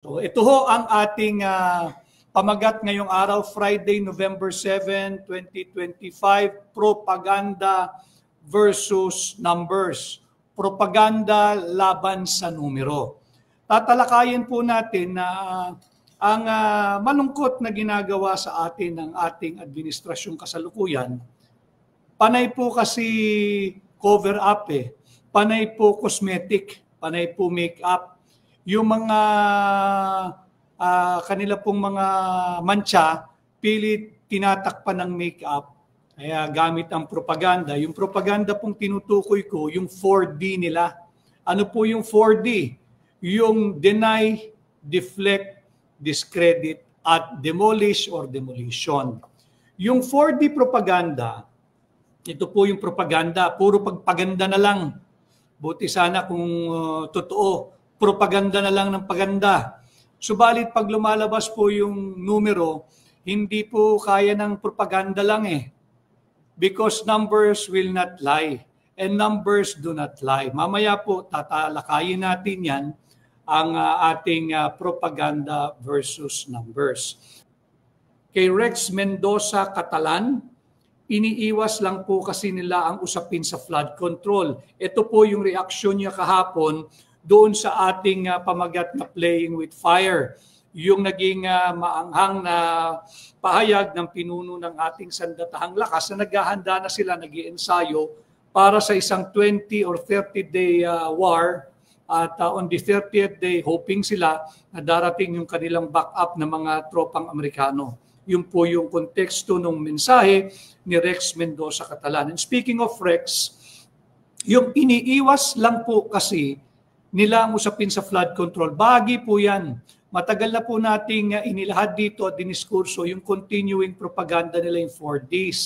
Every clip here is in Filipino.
So ito ho ang ating pamagat ngayong araw, Friday, November 7, 2025, propaganda versus numbers. Propaganda laban sa numero. Tatalakayin po natin na ang malungkot na ginagawa sa atin ng ating administrasyong kasalukuyan, panay po kasi cover up panay po cosmetic, panay po make-up. Yung mga kanila pong mga mancha, pilit tinatakpan ng make-up. Kaya gamit ang propaganda. Yung propaganda pong tinutukoy ko, yung 4D nila. Ano po yung 4D? Yung deny, deflect, discredit, at demolish or demolition. Yung 4D propaganda, ito po yung propaganda, puro pagpaganda na lang. Buti sana kung totoo, propaganda na lang ng paganda. Subalit pag lumalabas po yung numero, hindi po kaya ng propaganda lang Because numbers will not lie. And numbers do not lie. Mamaya po tatalakayin natin yan, ang ating propaganda versus numbers. Kay Rex Mendoza Catalan, iniiwas lang po kasi nila ang usapin sa flood control. Ito po yung reaksyon niya kahapon doon sa ating pamagat na Playing with Fire. Yung naging maanghang na pahayag ng pinuno ng ating sandatahang lakas na naghahanda na sila, nag-iensayo para sa isang 20 or 30-day war. At on the 30th day, hoping sila na darating yung kanilang backup ng mga tropang Amerikano. Yun po yung konteksto ng mensahe ni Rex Mendoza Catalan. And speaking of Rex, yung iniiwas lang po kasi nila ang usapin sa flood control. Bahagi po yan. Matagal na po nating inilahad dito at diniskurso yung continuing propaganda nila yung 4Ds.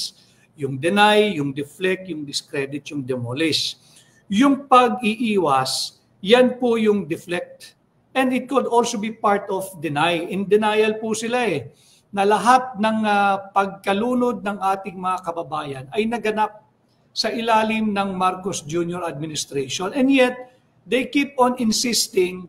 Yung deny, yung deflect, yung discredit, yung demolish. Yung pag-iiwas, yan po yung deflect. And it could also be part of deny. In denial po sila na lahat ng pagkalunod ng ating mga kababayan ay naganap sa ilalim ng Marcos Jr. administration. And yet, they keep on insisting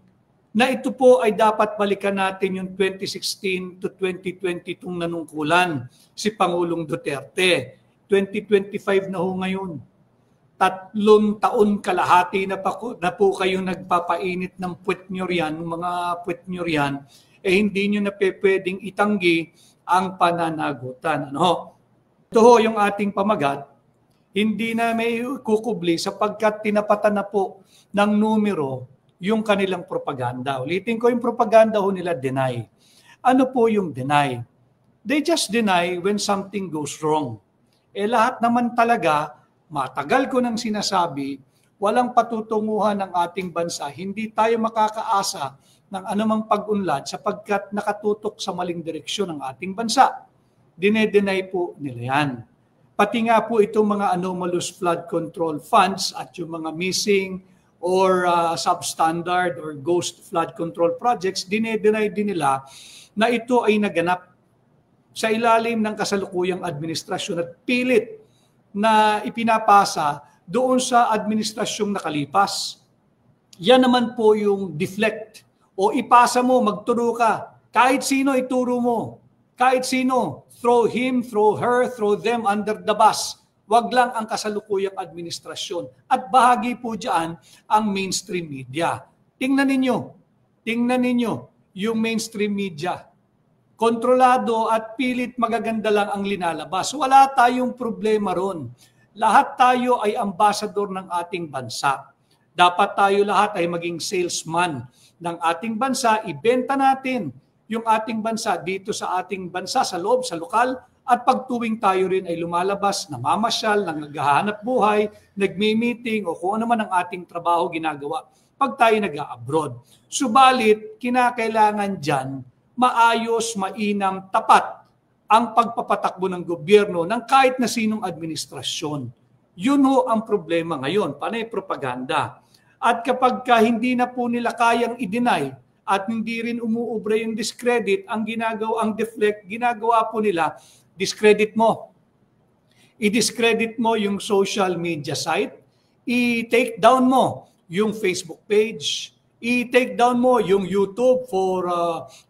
na ito po ay dapat balikan natin yung 2016 to 2020 itong nanungkulan si Pangulong Duterte. 2025 na ho ngayon. 3 taon kalahati na po kayo nagpapainit ng puwet nyo riyan, mga puwet nyo riyan, hindi nyo na pwedeng itanggi ang pananagutan. Ito ho yung ating pamagat, hindi na may kukubli sapagkat tinapatan na po ng numero yung kanilang propaganda. Ulitin ko yung propaganda ho nila, deny. Ano po yung deny? They just deny when something goes wrong. Lahat naman talaga, matagal ko nang sinasabi, walang patutunguhan ng ating bansa. Hindi tayo makakaasa ng anumang pag-unlad sapagkat nakatutok sa maling direksyon ng ating bansa. Dinedenay po nila yan. Pati nga po itong mga anomalous flood control funds at yung mga missing or substandard or ghost flood control projects, dinedenay din nila na ito ay naganap sa ilalim ng kasalukuyang administrasyon at pilit na ipinapasa doon sa administrasyong nakalipas. Yan naman po yung deflect o ipasa mo, magturo ka. Kahit sino ituro mo. Kahit sino, throw him, throw her, throw them under the bus. Wag lang ang kasalukuyang administrasyon. At bahagi po dyan ang mainstream media. Tingnan ninyo yung mainstream media. Kontrolado at pilit magaganda lang ang linalabas. Wala tayong problema ron. Lahat tayo ay ambassador ng ating bansa. Dapat tayo lahat ay maging salesman ng ating bansa. Ibenta natin yung ating bansa dito sa ating bansa, sa loob, sa lokal, at pagtuwing tayo rin ay lumalabas, namamasyal, naghahanap buhay, nagmi-meeting o kung ano man ang ating trabaho ginagawa pag tayo nag-abroad. Subalit, kinakailangan dyan maayos, mainam, tapat ang pagpapatakbo ng gobyerno ng kahit na sinong administrasyon. Yun ho ang problema ngayon, panay propaganda. At kapag hindi na po nila kayang i-deny at hindi rin umuubra yung discredit, ang deflect, ginagawa po nila, discredit mo. I-discredit mo yung social media site, i-take down mo yung Facebook page, I-take down mo yung YouTube for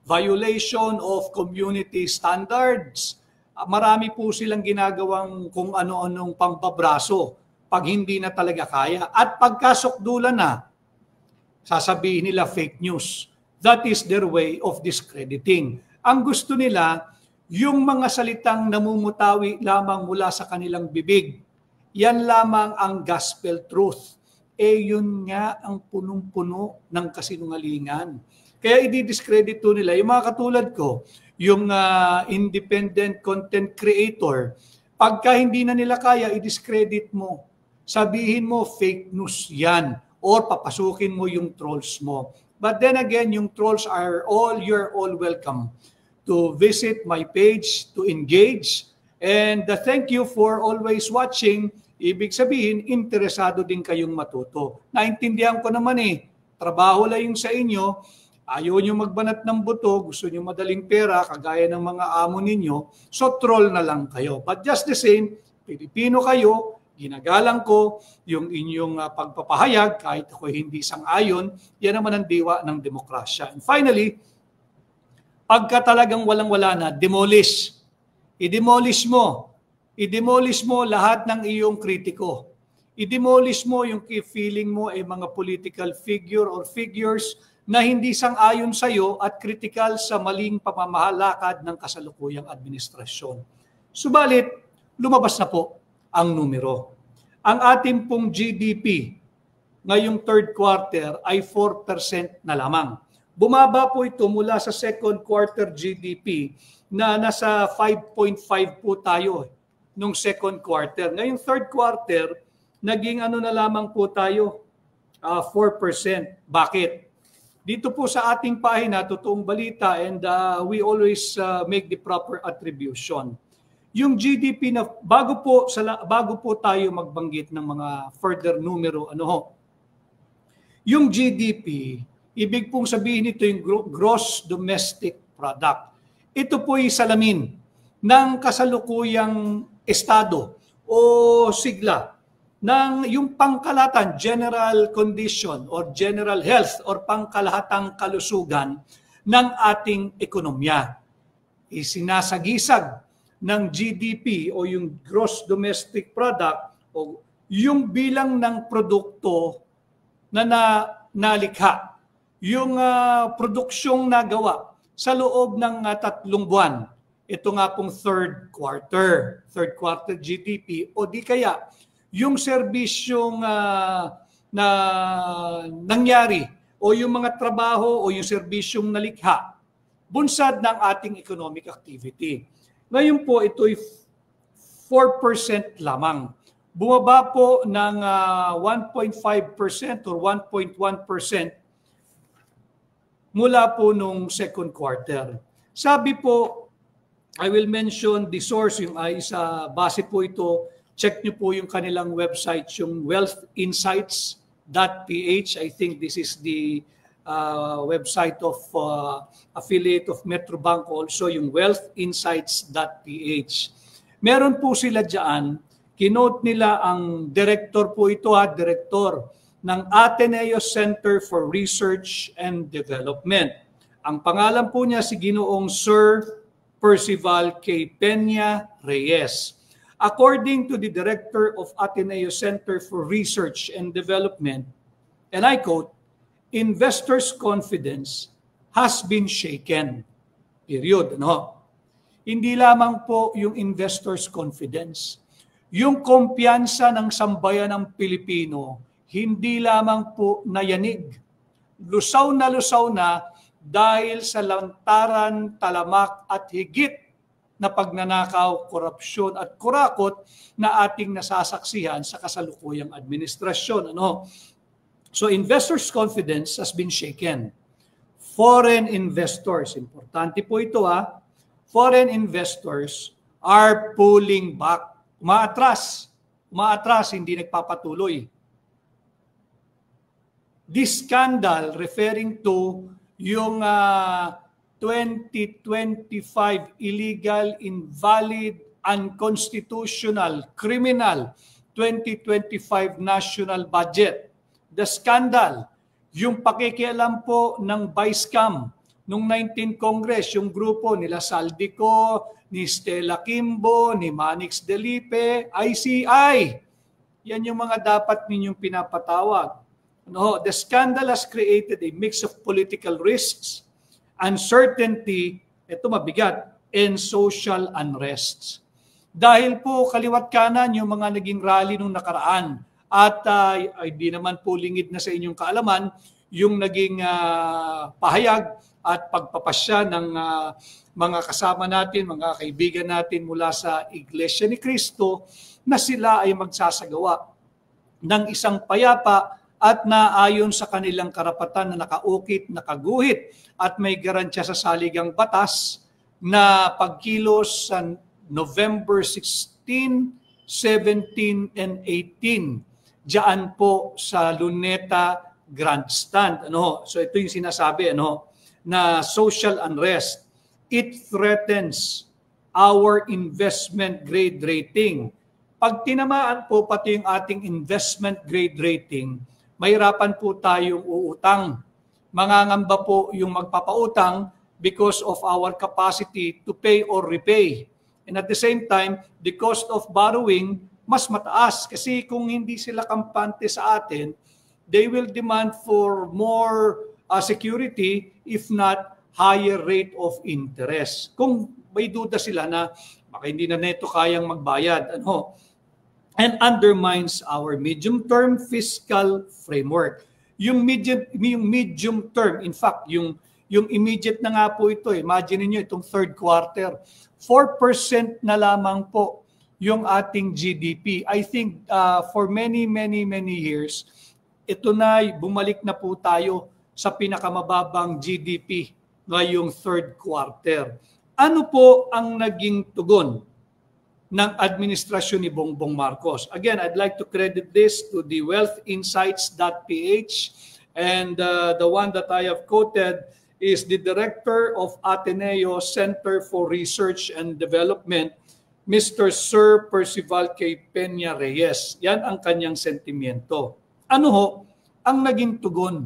violation of community standards. Marami po silang ginagawang kung ano-anong pambabraso pag hindi na talaga kaya. At pagkasukdulan na, sasabihin nila fake news. That is their way of discrediting. Ang gusto nila, yung mga salitang namumutawi lamang mula sa kanilang bibig, yan lamang ang gospel truth. Yun nga ang punong-puno ng kasinungalingan. Kaya i-discredit to nila. Yung mga katulad ko, yung independent content creator, pagka hindi na nila kaya, i-discredit mo. Sabihin mo, fake news yan. Or papasukin mo yung trolls mo. But then again, yung trolls you're all welcome to visit my page, to engage. And thank you for always watching. Ibig sabihin, interesado din kayong matuto. Naintindihan ko naman trabaho lang yung sa inyo. Ayaw nyo magbanat ng buto, gusto nyo madaling pera, kagaya ng mga amo ninyo. So troll na lang kayo. But just the same, Pilipino kayo, ginagalang ko yung inyong pagpapahayag, kahit ako hindi sang-ayon, yan naman ang diwa ng demokrasya. And finally, pagka talagang walang-wala na, demolish. I-demolish mo. I-demolish mo lahat ng iyong kritiko. I-demolish mo yung feeling mo ay mga political figure or figures na hindi sang-ayon sa iyo at kritikal sa maling pamamahalakad ng kasalukuyang administrasyon. Subalit, lumabas na po ang numero. Ang ating pong GDP ngayong third quarter ay 4% na lamang. Bumaba po ito mula sa second quarter GDP na nasa 5.5 po tayo nung second quarter. Ngayong third quarter, naging na lamang po tayo, 4%. Bakit? Dito po sa ating pahina, totoong balita, and we always make the proper attribution. Yung GDP na bago po tayo magbanggit ng mga further numero, yung GDP, ibig pong sabihin nito yung gross domestic product. Ito po yung salamin ng kasalukuyang estado o sigla ng yung pangkalahatan, general condition or general health or pangkalahatang kalusugan ng ating ekonomiya. Isinasagisag ng GDP o yung gross domestic product o yung bilang ng produkto na nalikha, yung produksyong nagawa sa loob ng 3 buwan. Ito nga pong third quarter GDP o di kaya yung serbisyong na nangyari o yung mga trabaho o yung serbisyong nalikha, bunsad ng ating economic activity. Ngayon po, ito'y 4% lamang. Bumaba po ng 1.5% or 1.1% mula po nung second quarter. Sabi po, I will mention the source, yung base po ito, check nyo po yung kanilang website, yung wealthinsights.ph. I think this is the website of affiliate of Metrobank also, yung wealthinsights.ph. Meron po sila dyan, kinote nila ang director po ito, director ng Ateneo Center for Research and Development. Ang pangalan po niya si Ginoong Sir Percival K. Peña Reyes. According to the director of Ateneo Center for Research and Development, and I quote, investors' confidence has been shaken. Period. Hindi lamang po yung investors' confidence. Yung kumpiyansa ng sambayan ng Pilipino, hindi lamang po nayanig. Lusaw na dahil sa lantaran, talamak at higit na pagnanakaw, korupsyon at kurakot na ating nasasaksihan sa kasalukuyang administrasyon. So investors' confidence has been shaken. Foreign investors, importante po ito foreign investors are pulling back. Umaatras, hindi nagpapatuloy. This scandal referring to yung 2025 illegal, invalid, unconstitutional, criminal 2025 national budget. The scandal, Yung pakikialam po ng Vice-Cam nung 19 Congress, yung grupo nila Saldico, ni Stella Kimbo, ni Manix Delipe, ICI. Yan yung mga dapat ninyong pinapatawag. No, the scandal has created a mix of political risks, uncertainty, ito mabigat, and social unrests. Dahil po kaliwat kanan yung mga naging rally nung nakaraan at di naman po lingid na sa inyong kaalaman yung naging pahayag at pagpapasya ng mga kasama natin, mga kaibigan natin mula sa Iglesia ni Cristo na sila ay magsasagawa ng isang payapa at naayon sa kanilang karapatan na nakaukit, nakaguhit at may garantiya sa saligang batas na pagkilos sa November 16, 17, and 18 diyan po sa Luneta Grandstand. So ito yung sinasabi na social unrest. It threatens our investment grade rating. Pag tinamaan po pati yung ating investment grade rating, mahirapan po tayong uutang. Mangangamba po yung magpapautang because of our capacity to pay or repay. And at the same time, the cost of borrowing mas mataas kasi kung hindi sila kampante sa atin, they will demand for more security if not higher rate of interest. Kung may duda sila na baka hindi na neto kayang magbayad, and undermines our medium-term fiscal framework. Yung medium term, in fact, yung immediate na nga po ito, imagine niyo itong third quarter, 4% na lamang po yung ating GDP. I think for many years, ito na, bumalik na po tayo sa pinakamababang GDP ngayong third quarter. Ano po ang naging tugon ng administrasyon ni Bongbong Marcos? Again, I'd like to credit this to the wealthinsights.ph, and the one that I have quoted is the Director of Ateneo Center for Research and Development, Mr. Sir Percival K. Peña Reyes. Yan ang kanyang sentimiento. Ano ho ang naging tugon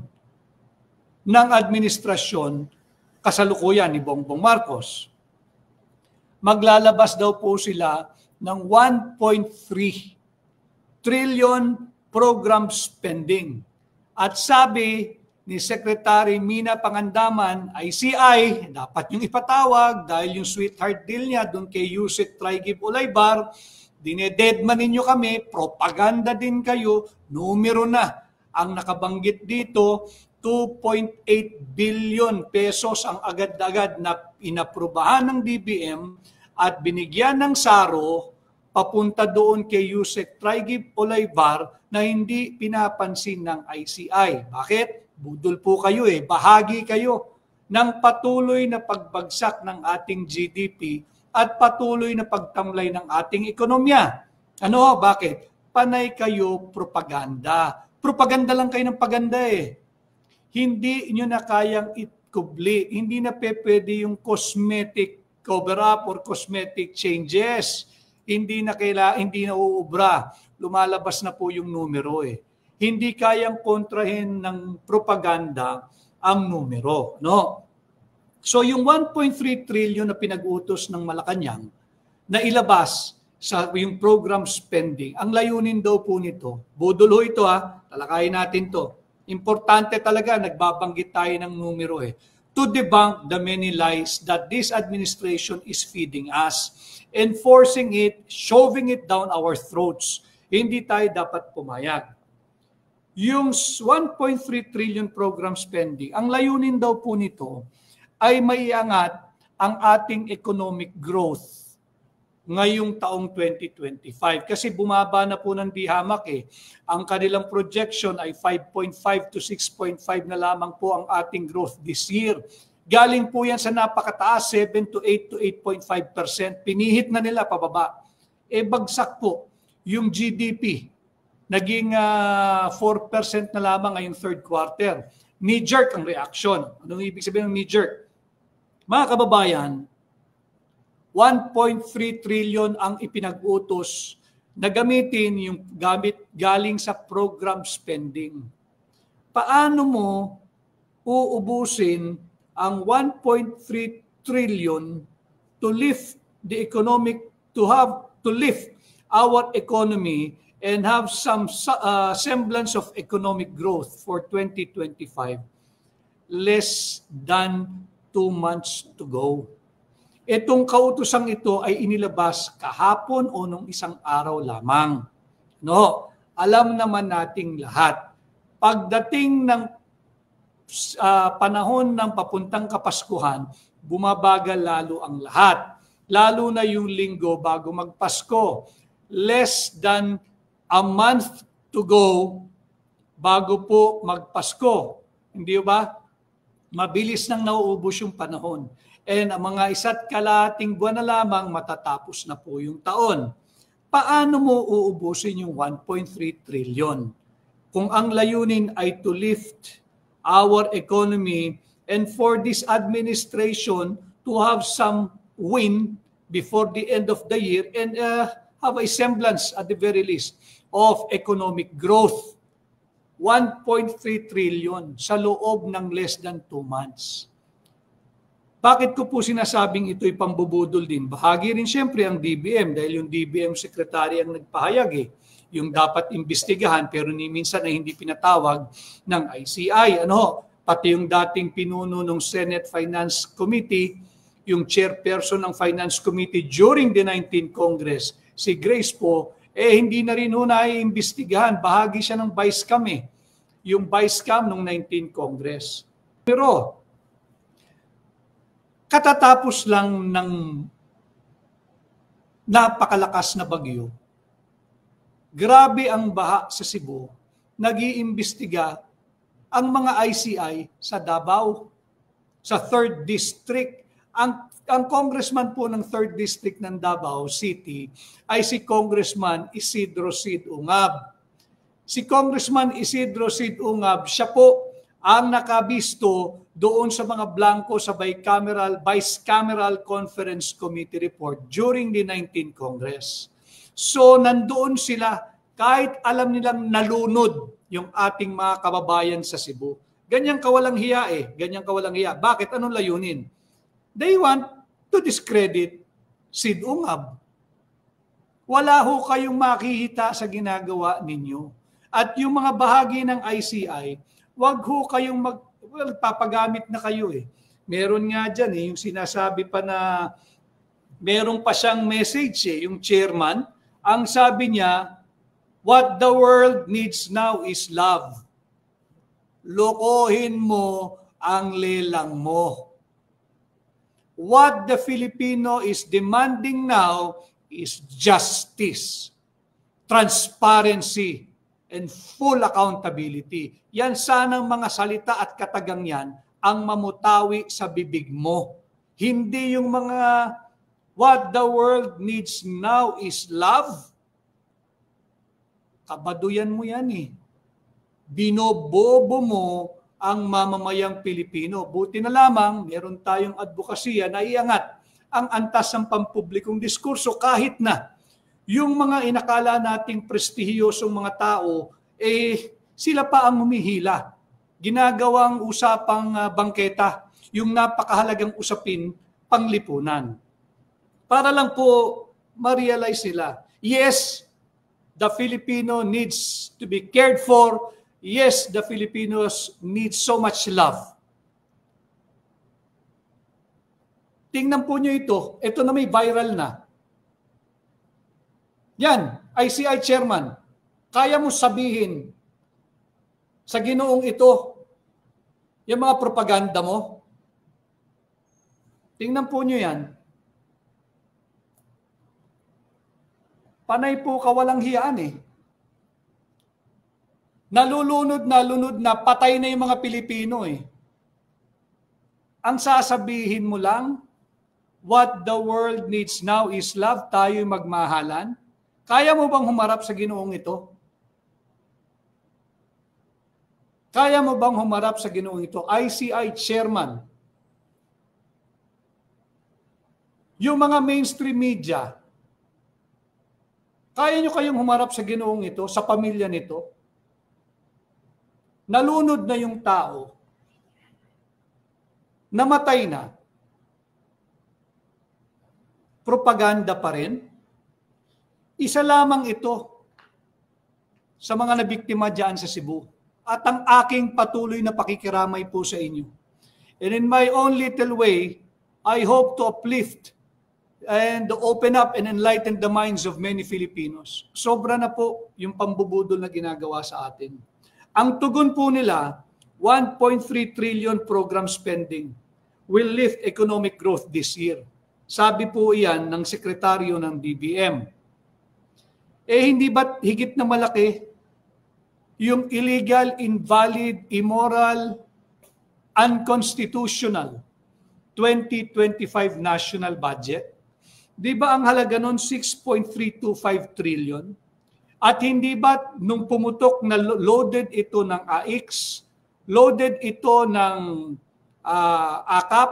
ng administrasyon kasalukuyan ni Bongbong Marcos? Maglalabas daw po sila ng 1.3 trillion program spending. At sabi ni Secretary Mina Pangandaman, ICI, dapat yung ipatawag dahil yung sweetheart deal niya doon kay Yusek Traigib Olaybar, dinededman ninyo kami, propaganda din kayo, numero na. Ang nakabanggit dito, 2.8 billion pesos ang agad-agad na inaprubahan ng DBM at binigyan ng SARO papunta doon kay Yusek Traigib Olaybar na hindi pinapansin ng ICI. Bakit? Budol po kayo bahagi kayo ng patuloy na pagbagsak ng ating GDP at patuloy na pagtamlay ng ating ekonomiya. Bakit? Panay kayo propaganda. Propaganda lang kayo ng paganda Hindi nyo na kayang itkubli. Hindi na pwede yung cosmetic cover-up or cosmetic changes. Hindi na uubra. Lumalabas na po yung numero Hindi kayang kontrahin ng propaganda ang numero. So yung 1.3 trillion na pinag-utos ng Malacanang na ilabas sa yung program spending, ang layunin daw po nito, budol ito talakayin natin to. Importante talaga, nagbabanggit tayo ng numero to debunk the many lies that this administration is feeding us, enforcing it, shoving it down our throats. Hindi tayo dapat pumayag. Yung 1.3 trillion program spending, ang layunin daw po nito ay maiangat ang ating economic growth ngayong taong 2025. Kasi bumaba na po ng dihamak Ang kanilang projection ay 5.5 to 6.5 na lamang po ang ating growth this year. Galing po yan sa napakataas, 7 to 8 to 8.5%. Pinihit na nila pababa. Bagsak po yung GDP. Naging 4% na lamang ngayong third quarter. Knee-jerk ang reaction. Anong ibig sabihin ng knee-jerk? Mga kababayan, 1.3 trillion ang ipinag-utos na gamitin yung galing sa program spending. paano mo uubusin ang 1.3 trillion to lift the economic, to lift our economy and have some semblance of economic growth for 2025? Less than 2 months to go. Itong kautosang ito ay inilabas kahapon o nung isang araw lamang. No, alam naman nating lahat. Pagdating ng panahon ng papuntang Kapaskuhan, bumabagal lalo ang lahat. Lalo na yung linggo bago magpasko. Less than a month to go bago po magpasko. Hindi ba? Mabilis nang nauubos yung panahon. And ang mga 1.5 buwan na lamang matatapos na po yung taon. Paano mo uubusin yung 1.3 trillion? Kung ang layunin ay to lift our economy and for this administration to have some win before the end of the year and have a semblance at the very least of economic growth. 1.3 trillion sa loob ng less than 2 months. Bakit ko po sinasabing ito'y pambubudol din? Bahagi rin siyempre ang DBM dahil yung DBM secretary ang nagpahayag yung dapat imbestigahan pero ni minsan ay hindi pinatawag ng ICI. Pati yung dating pinuno ng Senate Finance Committee, yung chairperson ng Finance Committee during the 19th Congress, si Grace po, hindi na rin naiimbestigahan. Bahagi siya ng Vice Cam yung Vice Cam ng 19th Congress. Pero katatapos lang ng napakalakas na bagyo, grabe ang baha sa Cebu, nag-iimbestiga ang mga ICI sa Davao, sa 3rd District. Ang congressman po ng 3rd District ng Davao City ay si Congressman Isidro Cid Ungab. Si Congressman Isidro Cid Ungab, siya po ang nakabisto doon sa mga blanco sa Bicameral Conference Committee report during the 19th Congress. So nandoon sila kahit alam nilang nalunod yung ating mga kababayan sa Cebu. Ganyang kawalang hiya ganyang kawalang hiya. Bakit? Anong layunin? They want to discredit Cid Ungab. Wala ho kayong makikita sa ginagawa ninyo. At yung mga bahagi ng ICI, wag ho kayong papagamit na kayo Meron nga dyan yung sinasabi pa na meron pa siyang message yung chairman. Ang sabi niya, what the world needs now is love. Lokohin mo ang lelang mo. What the Filipino is demanding now is justice, transparency, and full accountability. Yan sanang mga salita at katagang yan ang mamutawi sa bibig mo. Hindi yung mga what the world needs now is love. Kabaduyan mo yan Binobobo mo ang mamamayang Pilipino. Buti na lamang, meron tayong advokasya na iangat ang antas ng pampublikong diskurso kahit na yung mga inakala nating prestihiyosong mga tao, sila pa ang humihila. Ginagawang usapang bangketa, yung napakahalagang usapin, panglipunan. Para lang po ma-realize nila, yes, the Filipino needs to be cared for. Yes, the Filipinos need so much love. Tingnan po nyo ito na may viral na. Yan, ICI chairman, kaya mo sabihin sa Ginoong ito, yung mga propaganda mo? Tingnan po nyo yan. Panay po kawalang hiyaan Nalulunod na, patay na yung mga Pilipino Ang sasabihin mo lang, what the world needs now is love, tayo'y magmahalan. Kaya mo bang humarap sa Ginoong ito? Kaya mo bang humarap sa Ginoong ito? ICI chairman. Yung mga mainstream media, kaya nyo kayong humarap sa Ginoong ito, sa pamilya nito? nalunod na yung tao, namatay na, propaganda pa rin. Isa lamang ito sa mga nabiktima dyan sa Cebu. At ang aking patuloy na pakikiramay po sa inyo. And in my own little way, I hope to uplift and open up and enlighten the minds of many Filipinos. Sobra na po yung pambubudol na ginagawa sa atin. Ang tugon po nila, 1.3 trillion program spending will lift economic growth this year. Sabi po iyan ng sekretaryo ng DBM. Hindi ba't higit na malaki yung illegal, invalid, immoral, unconstitutional 2025 national budget? Di ba ang halaga nun 6.325 trillion? At hindi ba nung pumutok na loaded ito ng AIX, loaded ito ng AKAP,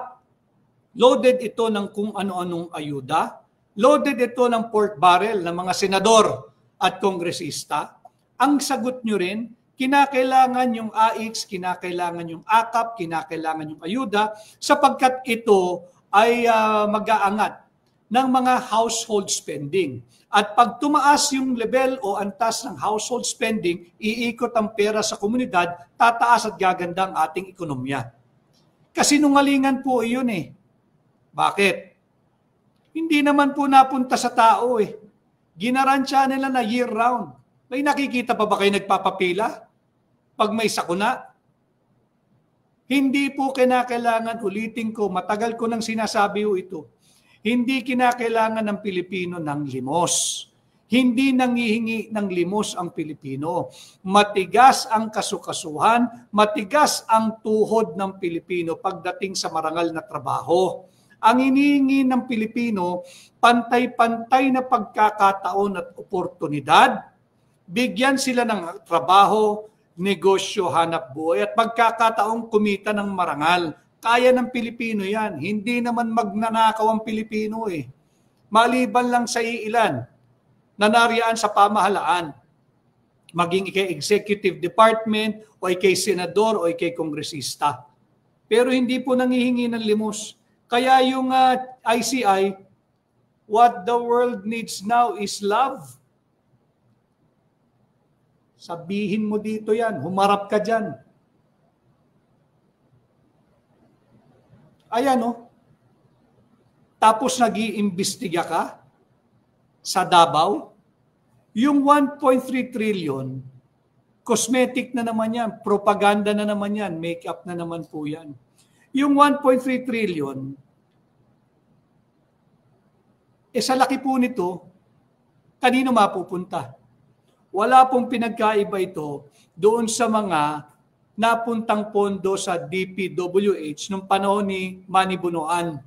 loaded ito ng kung ano-anong ayuda, loaded ito ng pork barrel ng mga senador at kongresista? Ang sagot nyo rin, kinakailangan yung AIX, kinakailangan yung AKAP, kinakailangan yung ayuda, sapagkat ito ay mag-aangat ng mga household spending. At pag tumaas yung level o antas ng household spending, iikot ang pera sa komunidad, tataas at gaganda ang ating ekonomiya. Kasinungalingan po iyon eh. Bakit? Hindi naman po napunta sa tao eh. Ginaransya nila na year round. May nakikita pa ba kayo nagpapapila? Pag may sakuna? Hindi po kinakailangan, ulitin ko, matagal ko nang sinasabi ito, hindi kinakailangan ng Pilipino ng limos. Hindi nangihingi ng limos ang Pilipino. Matigas ang kasukasuhan, matigas ang tuhod ng Pilipino pagdating sa marangal na trabaho. Ang hinihingi ng Pilipino, pantay-pantay na pagkakataon at oportunidad, bigyan sila ng trabaho, negosyo, hanap buhay, at pagkakataong kumita ng marangal. Kaya ng Pilipino yan. Hindi naman magnanakaw ang Pilipino eh. Maliban lang sa iilan na nariyaan sa pamahalaan. Maging ikay executive department o ikay senador o ikay kongresista. Pero hindi po nangihingi ng limos. Kaya yung ICI, what the world needs now is love. Sabihin mo dito yan, humarap ka dyan. Ayan o. Tapos nag-iimbestiga ka sa Davao. Yung 1.3 trillion, cosmetic na naman yan, propaganda na naman yan, make-up na naman po yan. Yung 1.3 trillion, sa laki po nito, kanino mapupunta? Wala pong pinagkaiba ito doon sa mga napuntang pondo sa DPWH nung panahon ni Manny Bunuan.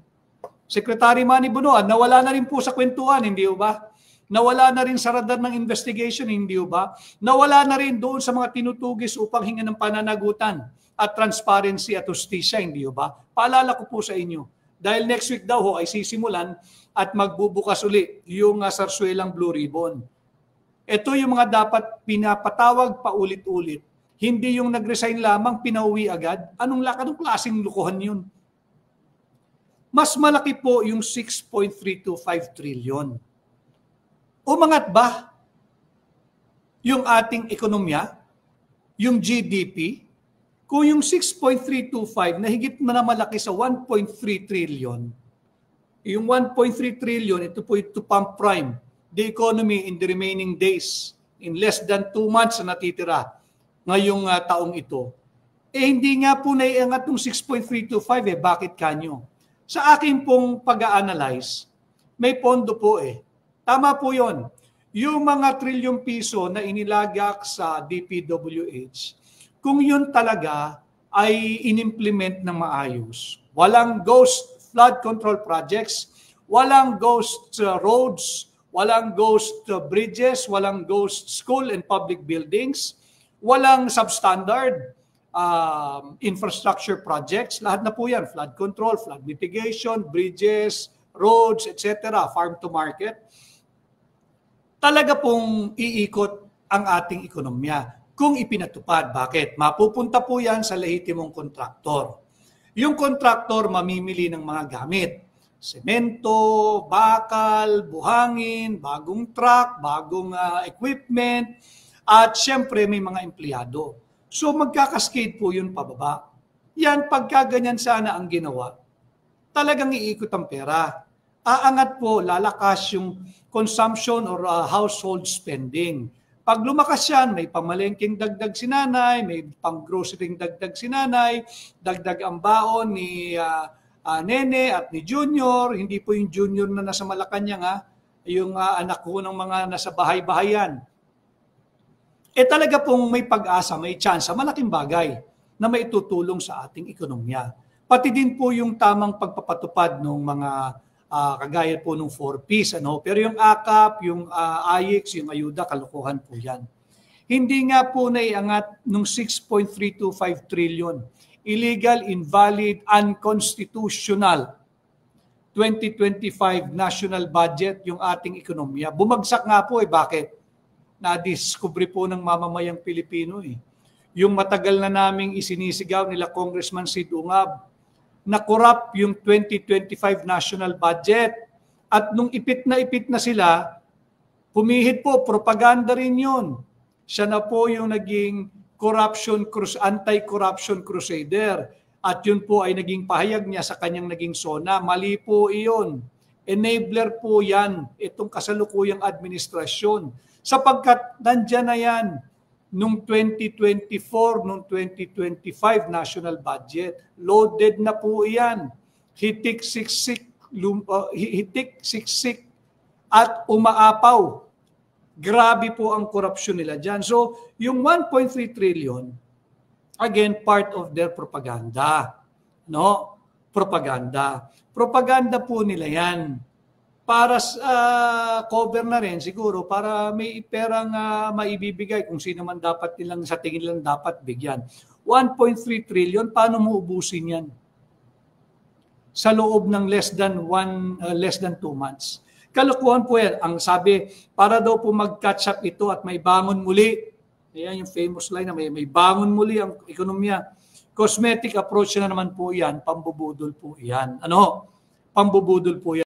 Secretary Manny Bunuan, nawala na rin po sa kwentuhan, hindi ba? Nawala na rin sa radar ng investigation, hindi ba? Nawala na rin doon sa mga tinutugis upang hinga ng pananagutan at transparency at justisya, hindi ba? Paalala ko po sa inyo, dahil next week daw ho ay sisimulan at magbubukas uli yung Sarsuelang Blue Ribbon. Ito yung mga dapat pinapatawag pa ulit-ulit. Hindi yung nag-resign lamang, pinauwi agad. Anong klaseng lukuhan yun? Mas malaki po yung 6.325 trillion. Umangat ba yung ating ekonomiya, yung GDP? Kung yung 6.325 na higit na malaki sa 1.3 trillion, yung 1.3 trillion, ito po ito pump prime the economy in the remaining days, in less than 2 months na natitira ngayong taong ito. Hindi nga po naiangat ng 6.325 bakit kanyo? Sa akin pong pag-a-analyze, may pondo po Tama po yon. Yung mga trilyong piso na inilagak sa DPWH, kung yun talaga ay inimplement ng maayos, walang ghost flood control projects, walang ghost roads, walang ghost bridges, walang ghost school and public buildings, walang substandard infrastructure projects. Lahat na po yan, flood control, flood mitigation, bridges, roads, etc., farm to market. Talaga pong iikot ang ating ekonomiya. kung ipinatupad. Bakit? Mapupunta po yan sa lehitimong kontraktor. Yung kontraktor mamimili ng mga gamit. Semento, bakal, buhangin, bagong truck, bagong equipment, at syempre may mga empleyado. So magkakaskade po yun pababa. Yan, pagka ganyan sana ang ginawa, talagang iikot ang pera. Aangat po, lalakas yung consumption or household spending. Pag lumakas yan, may pamalengking dagdag si nanay, may pang-grocerying dagdag si nanay, dagdag ang baon ni Nene at ni Junior. Hindi po yung Junior na nasa Malacanang, yung anak ko ng mga nasa bahay-bahayan. Talaga pong may pag-asa, may tsansa, malaking bagay na may tutulong sa ating ekonomiya. Pati din po yung tamang pagpapatupad ng mga kagaya po ng 4Ps. Pero yung AKAP, yung AIX, yung ayuda, kalokohan po yan. Hindi nga po naiangat ng 6.325 trillion. Illegal, invalid, unconstitutional 2025 national budget yung ating ekonomiya. Bumagsak nga po bakit? Na-discover po ng mamamayang Pilipino Yung matagal na naming isinisigaw nila Congressman Sid Ungab, na corrupt yung 2025 national budget. At nung ipit na sila, pumihit po, propaganda rin yun. Siya na po yung naging anti-corruption crusader. At yun po ay naging pahayag niya sa kanyang naging SONA. Mali po iyon. Enabler po yan, itong kasalukuyang administrasyon. Sapagkat nandyan na yan nung 2024, nung 2025 national budget. Loaded na po iyan. Hitik, siksik, at umaapaw. Grabe po ang korupsyon nila dyan. So, yung 1.3 trillion, again, part of their propaganda. Propaganda. Propaganda po nila yan. Para cover na rin siguro, para may perang maibibigay kung sino man dapat nilang sa tingin lang dapat bigyan. 1.3 trillion, paano mo ubusin yan? Sa loob ng less than 2 months. Kalokohan po yan. Ang sabi, para daw po mag-catch up ito at may bangon muli. Ayan yung famous line na may bangon muli ang ekonomiya. Cosmetic approach na naman po yan, pambubudol po yan. Pambubudol po yan.